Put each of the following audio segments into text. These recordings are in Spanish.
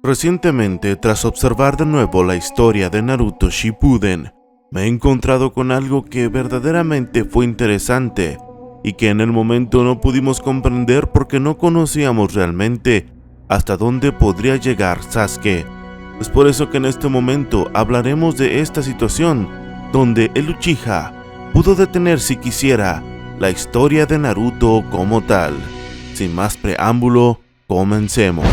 Recientemente, tras observar de nuevo la historia de Naruto Shippuden, me he encontrado con algo que verdaderamente fue interesante y que en el momento no pudimos comprender porque no conocíamos realmente hasta dónde podría llegar Sasuke. Es por eso que en este momento hablaremos de esta situación donde el Uchiha pudo detener si quisiera la historia de Naruto como tal. Sin más preámbulo, comencemos.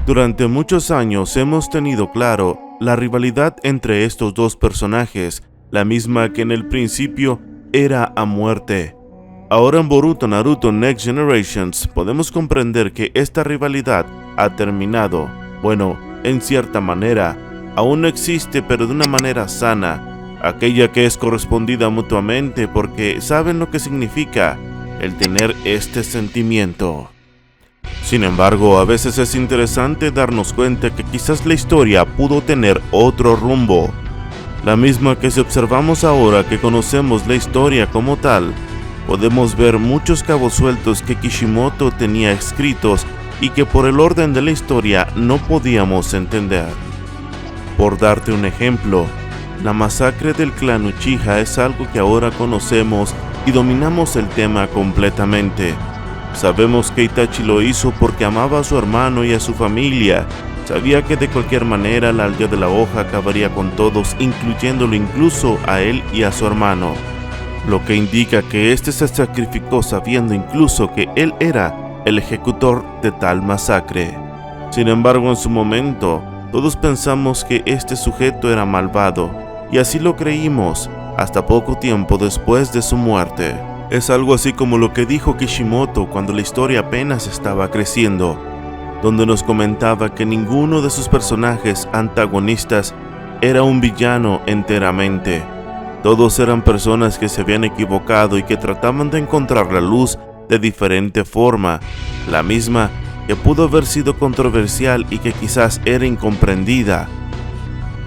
Durante muchos años hemos tenido claro la rivalidad entre estos dos personajes, la misma que en el principio era a muerte. Ahora en Boruto Naruto Next Generations podemos comprender que esta rivalidad ha terminado. Bueno, en cierta manera, aún no existe, pero de una manera sana, aquella que es correspondida mutuamente porque saben lo que significa el tener este sentimiento. Sin embargo, a veces es interesante darnos cuenta que quizás la historia pudo tener otro rumbo, la misma que si observamos ahora que conocemos la historia como tal, podemos ver muchos cabos sueltos que Kishimoto tenía escritos y que por el orden de la historia no podíamos entender. Por darte un ejemplo, la masacre del clan Uchiha es algo que ahora conocemos y dominamos el tema completamente. Sabemos que Itachi lo hizo porque amaba a su hermano y a su familia. Sabía que de cualquier manera la aldea de la hoja acabaría con todos, incluyéndolo incluso a él y a su hermano. Lo que indica que este se sacrificó sabiendo incluso que él era el ejecutor de tal masacre. Sin embargo, en su momento, todos pensamos que este sujeto era malvado, y así lo creímos hasta poco tiempo después de su muerte. Es algo así como lo que dijo Kishimoto cuando la historia apenas estaba creciendo, donde nos comentaba que ninguno de sus personajes antagonistas era un villano enteramente. Todos eran personas que se habían equivocado y que trataban de encontrar la luz de diferente forma, la misma que pudo haber sido controversial y que quizás era incomprendida,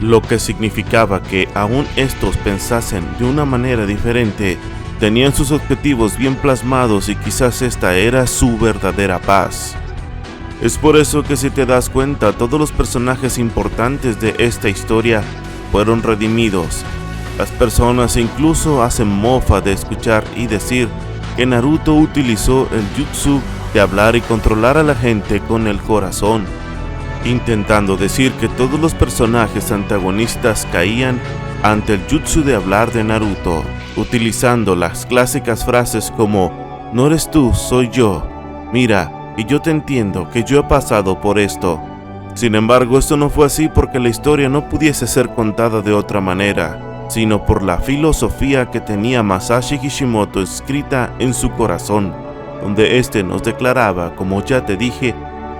lo que significaba que aún estos pensasen de una manera diferente, tenían sus objetivos bien plasmados y quizás esta era su verdadera paz. Es por eso que si te das cuenta, todos los personajes importantes de esta historia fueron redimidos. Las personas incluso hacen mofa de escuchar y decir que Naruto utilizó el jutsu de hablar y controlar a la gente con el corazón, intentando decir que todos los personajes antagonistas caían ante el jutsu de hablar de Naruto, utilizando las clásicas frases como "no eres tú, soy yo, mira, y yo te entiendo que yo he pasado por esto". Sin embargo, esto no fue así porque la historia no pudiese ser contada de otra manera, sino por la filosofía que tenía Masashi Kishimoto escrita en su corazón, donde este nos declaraba, como ya te dije,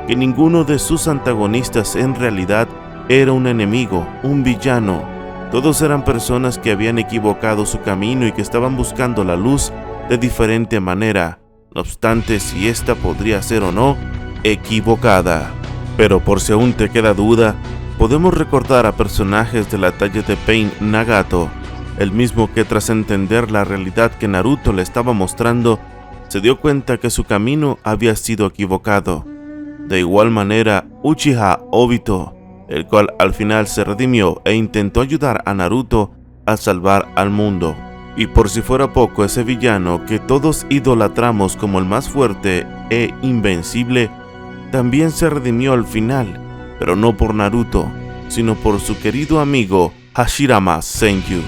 que ninguno de sus antagonistas en realidad era un enemigo, un villano. Todos eran personas que habían equivocado su camino y que estaban buscando la luz de diferente manera, no obstante si esta podría ser o no equivocada. Pero por si aún te queda duda, podemos recordar a personajes de la talla de Pain Nagato, el mismo que tras entender la realidad que Naruto le estaba mostrando, se dio cuenta que su camino había sido equivocado. De igual manera, Uchiha Obito, el cual al final se redimió e intentó ayudar a Naruto a salvar al mundo. Y por si fuera poco, ese villano que todos idolatramos como el más fuerte e invencible, también se redimió al final, pero no por Naruto, sino por su querido amigo Hashirama Senju.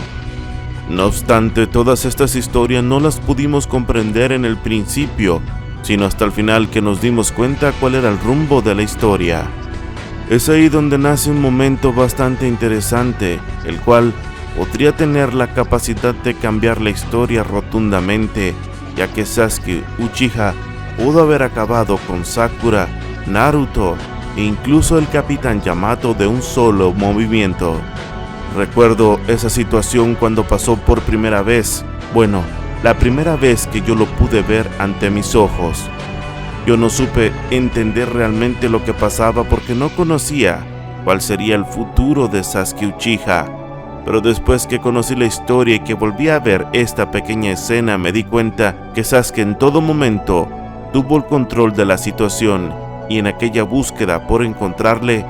No obstante, todas estas historias no las pudimos comprender en el principio, sino hasta el final que nos dimos cuenta cuál era el rumbo de la historia. Es ahí donde nace un momento bastante interesante, el cual podría tener la capacidad de cambiar la historia rotundamente, ya que Sasuke Uchiha pudo haber acabado con Sakura, Naruto e incluso el Capitán Yamato de un solo movimiento. Recuerdo esa situación cuando pasó por primera vez, bueno, la primera vez que yo lo pude ver ante mis ojos. Yo no supe entender realmente lo que pasaba porque no conocía cuál sería el futuro de Sasuke Uchiha, pero después que conocí la historia y que volví a ver esta pequeña escena me di cuenta que Sasuke en todo momento tuvo el control de la situación y en aquella búsqueda por encontrarle,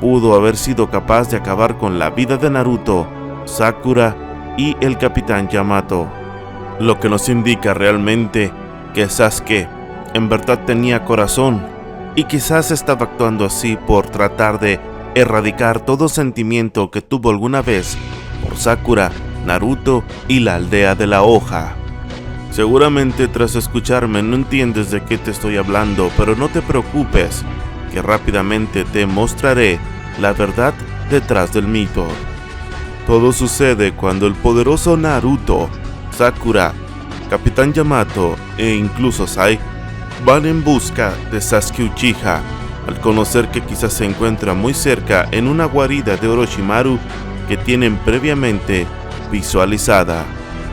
pudo haber sido capaz de acabar con la vida de Naruto, Sakura y el Capitán Yamato. Lo que nos indica realmente que Sasuke en verdad tenía corazón y quizás estaba actuando así por tratar de erradicar todo sentimiento que tuvo alguna vez por Sakura, Naruto y la aldea de la hoja. Seguramente tras escucharme no entiendes de qué te estoy hablando, pero no te preocupes, que rápidamente te mostraré la verdad detrás del mito. Todo sucede cuando el poderoso Naruto, Sakura, Capitán Yamato e incluso Sai van en busca de Sasuke Uchiha, al conocer que quizás se encuentra muy cerca en una guarida de Orochimaru que tienen previamente visualizada.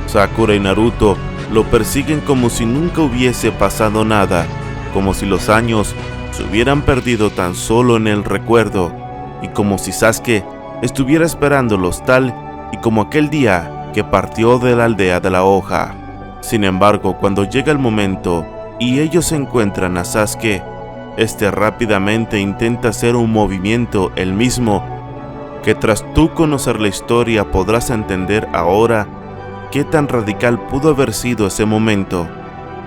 Sakura y Naruto lo persiguen como si nunca hubiese pasado nada, como si los años se hubieran perdido tan solo en el recuerdo, y como si Sasuke estuviera esperándolos tal y como aquel día que partió de la aldea de la hoja. Sin embargo, cuando llega el momento y ellos encuentran a Sasuke, este rápidamente intenta hacer un movimiento el mismo, que tras tú conocer la historia podrás entender ahora qué tan radical pudo haber sido ese momento,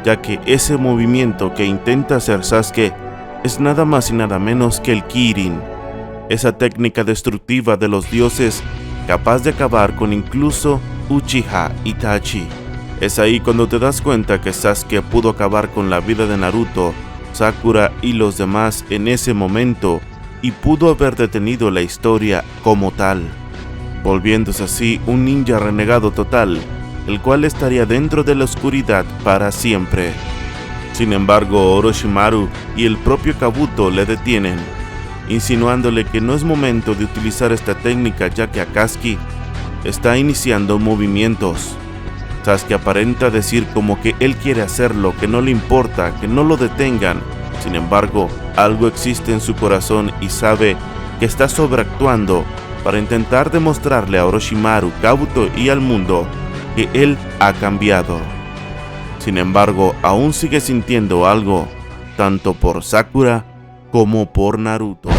ya que ese movimiento que intenta hacer Sasuke es nada más y nada menos que el Kirin, esa técnica destructiva de los dioses capaz de acabar con incluso Uchiha Itachi. Es ahí cuando te das cuenta que Sasuke pudo acabar con la vida de Naruto, Sakura y los demás en ese momento y pudo haber detenido la historia como tal, volviéndose así un ninja renegado total, el cual estaría dentro de la oscuridad para siempre. Sin embargo, Orochimaru y el propio Kabuto le detienen, insinuándole que no es momento de utilizar esta técnica ya que Akatsuki está iniciando movimientos. Sasuke aparenta decir como que él quiere hacerlo, que no le importa, que no lo detengan. Sin embargo, algo existe en su corazón y sabe que está sobreactuando para intentar demostrarle a Orochimaru, Kabuto y al mundo que él ha cambiado. Sin embargo, aún sigue sintiendo algo, tanto por Sakura como por Naruto.